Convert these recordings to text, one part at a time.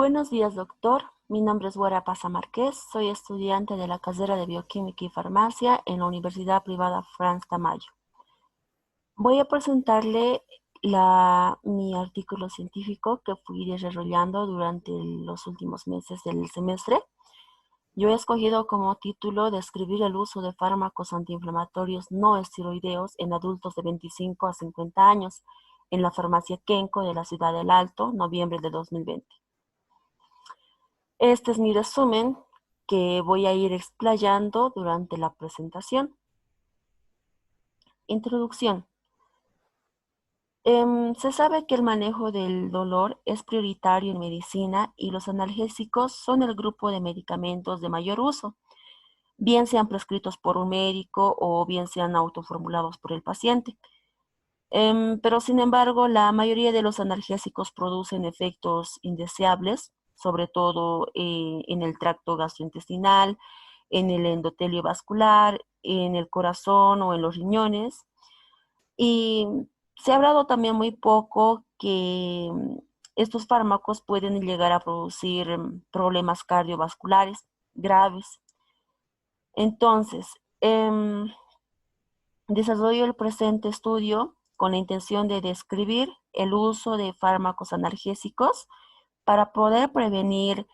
Buenos días, doctor. Mi nombre es Guara Pasa Márquez. Soy estudiante de la carrera de Bioquímica y Farmacia en la Universidad Privada Franz Tamayo. Voy a presentarle mi artículo científico que fui desarrollando durante los últimos meses del semestre. Yo he escogido como título describir el uso de fármacos antiinflamatorios no esteroideos en adultos de 25 a 50 años en la farmacia Kenko de la Ciudad del Alto, noviembre de 2020. Este es mi resumen que voy a ir explayando durante la presentación. Introducción. Se sabe que el manejo del dolor es prioritario en medicina y los analgésicos son el grupo de medicamentos de mayor uso, bien sean prescritos por un médico o bien sean autoformulados por el paciente. Pero sin embargo, la mayoría de los analgésicos producen efectos indeseables, sobre todo en el tracto gastrointestinal, en el endotelio vascular, en el corazón o en los riñones. Y se ha hablado también muy poco que estos fármacos pueden llegar a producir problemas cardiovasculares graves. Entonces, desarrollo el presente estudio con la intención de describir el uso de fármacos analgésicos para poder prevenir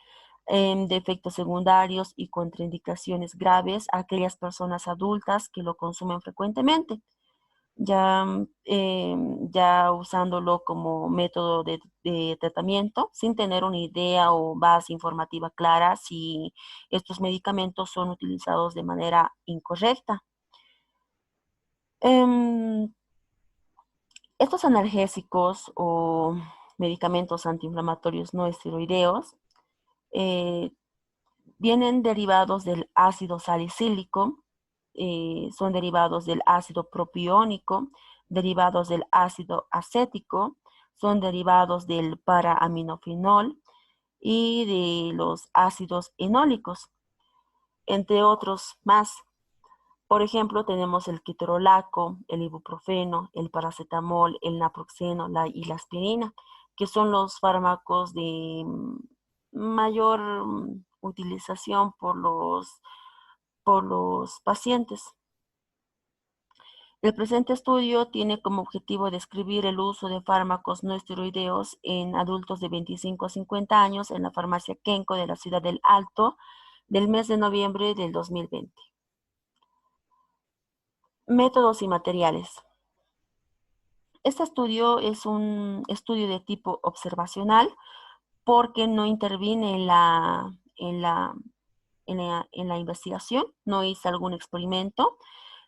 de efectos secundarios y contraindicaciones graves a aquellas personas adultas que lo consumen frecuentemente, ya usándolo como método de tratamiento sin tener una idea o base informativa clara si estos medicamentos son utilizados de manera incorrecta. Estos analgésicos o medicamentos antiinflamatorios no esteroideos eh, vienen derivados del ácido salicílico, son derivados del ácido propiónico, derivados del ácido acético, son derivados del para-aminofenol y de los ácidos enólicos, entre otros más. Por ejemplo, tenemos el ketorolaco, el ibuprofeno, el paracetamol, el naproxeno y la aspirina, que son los fármacos de mayor utilización por los pacientes. El presente estudio tiene como objetivo describir el uso de fármacos no esteroideos en adultos de 25 a 50 años en la farmacia Kenko de la Ciudad del Alto del mes de noviembre del 2020. Métodos y materiales. Este estudio es un estudio de tipo observacional porque no intervine en la investigación, no hice algún experimento.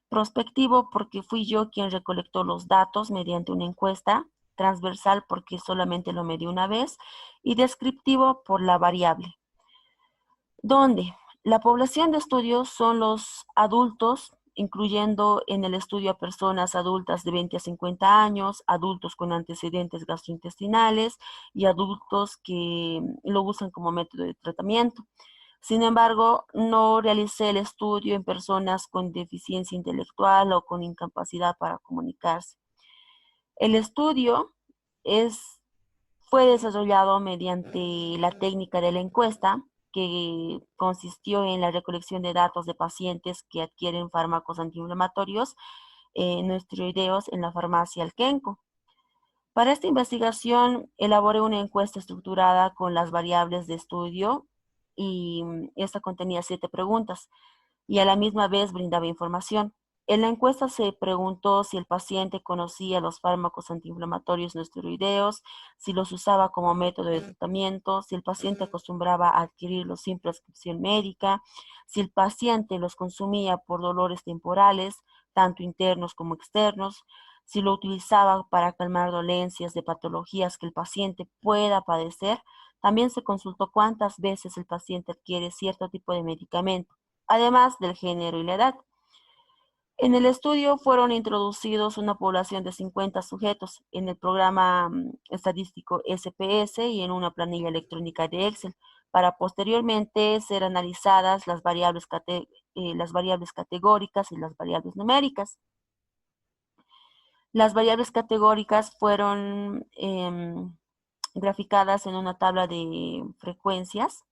Prospectivo porque fui yo quien recolectó los datos mediante una encuesta. Transversal porque solamente lo medí una vez. Y descriptivo por la variable. Donde la población de estudio son los adultos, incluyendo en el estudio a personas adultas de 20 a 50 años, adultos con antecedentes gastrointestinales y adultos que lo usan como método de tratamiento. Sin embargo, no realicé el estudio en personas con deficiencia intelectual o con incapacidad para comunicarse. El estudio fue desarrollado mediante la técnica de la encuesta, que consistió en la recolección de datos de pacientes que adquieren fármacos antiinflamatorios no esteroideos en la farmacia Alkenco. Para esta investigación elaboré una encuesta estructurada con las variables de estudio y esta contenía 7 preguntas y a la misma vez brindaba información. En la encuesta se preguntó si el paciente conocía los fármacos antiinflamatorios no esteroideos, si los usaba como método de tratamiento, si el paciente acostumbraba a adquirirlos sin prescripción médica, si el paciente los consumía por dolores temporales, tanto internos como externos, si lo utilizaba para calmar dolencias de patologías que el paciente pueda padecer. También se consultó cuántas veces el paciente adquiere cierto tipo de medicamento, además del género y la edad. En el estudio fueron introducidos una población de 50 sujetos en el programa estadístico SPS y en una planilla electrónica de Excel, para posteriormente ser analizadas las variables categóricas y las variables numéricas. Las variables categóricas fueron graficadas en una tabla de frecuencias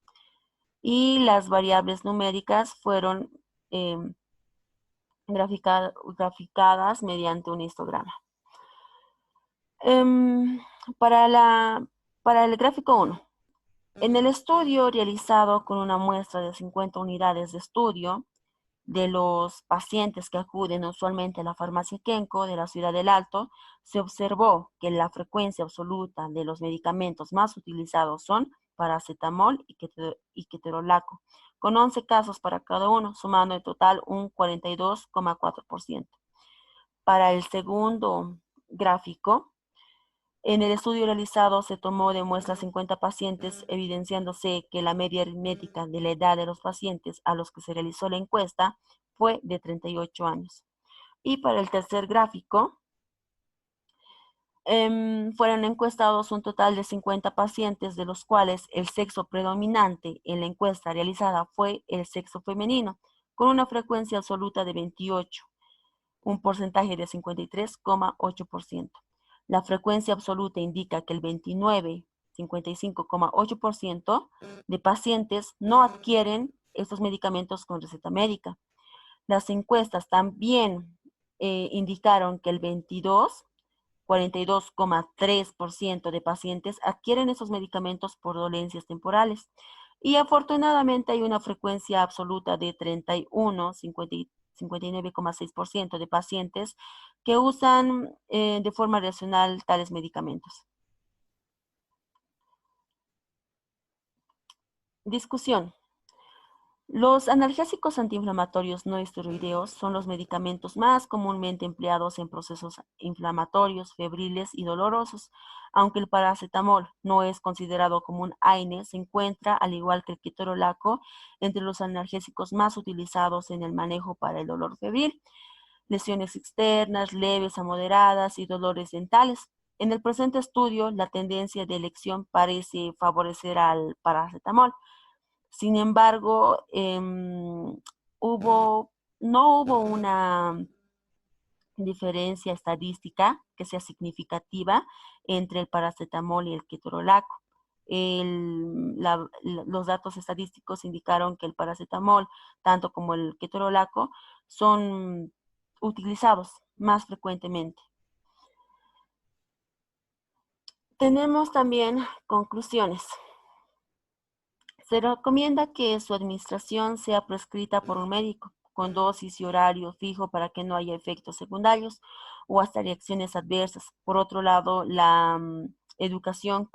y las variables numéricas fueron graficadas mediante un histograma. Em, para, para el gráfico 1, en el estudio realizado con una muestra de 50 unidades de estudio de los pacientes que acuden usualmente a la farmacia Kenko de la Ciudad del Alto, se observó que la frecuencia absoluta de los medicamentos más utilizados son paracetamol y ketorolaco, con 11 casos para cada uno, sumando en total un 42,4%. Para el segundo gráfico, en el estudio realizado se tomó de muestra 50 pacientes, evidenciándose que la media aritmética de la edad de los pacientes a los que se realizó la encuesta fue de 38 años. Y para el tercer gráfico, fueron encuestados un total de 50 pacientes, de los cuales el sexo predominante en la encuesta realizada fue el sexo femenino, con una frecuencia absoluta de 28, un porcentaje de 53,8%. La frecuencia absoluta indica que el 29, 55,8% de pacientes no adquieren estos medicamentos con receta médica. Las encuestas también indicaron que el 22, 42,3% de pacientes adquieren esos medicamentos por dolencias temporales. Y afortunadamente hay una frecuencia absoluta de 31, 59,6% de pacientes que usan de forma racional tales medicamentos. Discusión. Los analgésicos antiinflamatorios no esteroideos son los medicamentos más comúnmente empleados en procesos inflamatorios, febriles y dolorosos. Aunque el paracetamol no es considerado como un AINE, se encuentra, al igual que el ketorolaco, entre los analgésicos más utilizados en el manejo para el dolor febril, lesiones externas, leves a moderadas y dolores dentales. En el presente estudio, la tendencia de elección parece favorecer al paracetamol. Sin embargo, no hubo una diferencia estadística que sea significativa entre el paracetamol y el ketorolaco. Los datos estadísticos indicaron que el paracetamol, tanto como el ketorolaco, son utilizados más frecuentemente. Tenemos también conclusiones. Se recomienda que su administración sea prescrita por un médico, con dosis y horario fijo para que no haya efectos secundarios o hasta reacciones adversas. Por otro lado, la educación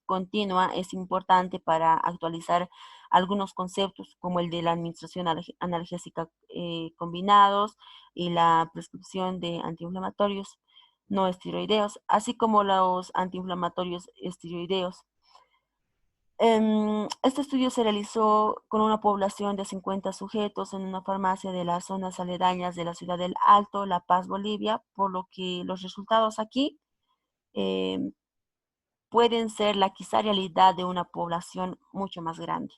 continua es importante para actualizar algunos conceptos como el de la administración analgésica combinados y la prescripción de antiinflamatorios no esteroideos, así como los antiinflamatorios esteroideos. Este estudio se realizó con una población de 50 sujetos en una farmacia de las zonas aledañas de la ciudad del Alto, La Paz, Bolivia, por lo que los resultados aquí em, pueden ser la quizá realidad de una población mucho más grande.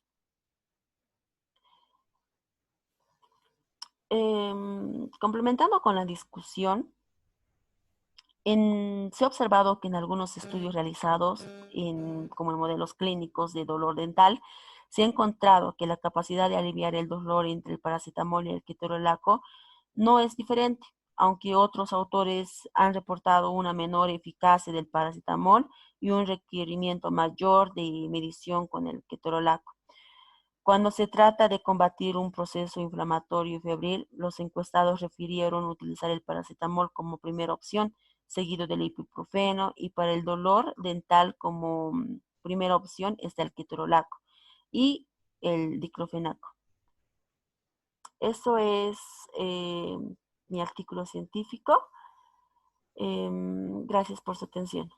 Complementando con la discusión, se ha observado que en algunos estudios realizados, como en modelos clínicos de dolor dental, se ha encontrado que la capacidad de aliviar el dolor entre el paracetamol y el ketorolaco no es diferente, aunque otros autores han reportado una menor eficacia del paracetamol y un requerimiento mayor de medición con el ketorolaco. Cuando se trata de combatir un proceso inflamatorio y febril, los encuestados refirieron utilizar el paracetamol como primera opción, seguido del ibuprofeno, y para el dolor dental como primera opción está el ketorolaco y el diclofenaco. Eso es mi artículo científico. Gracias por su atención.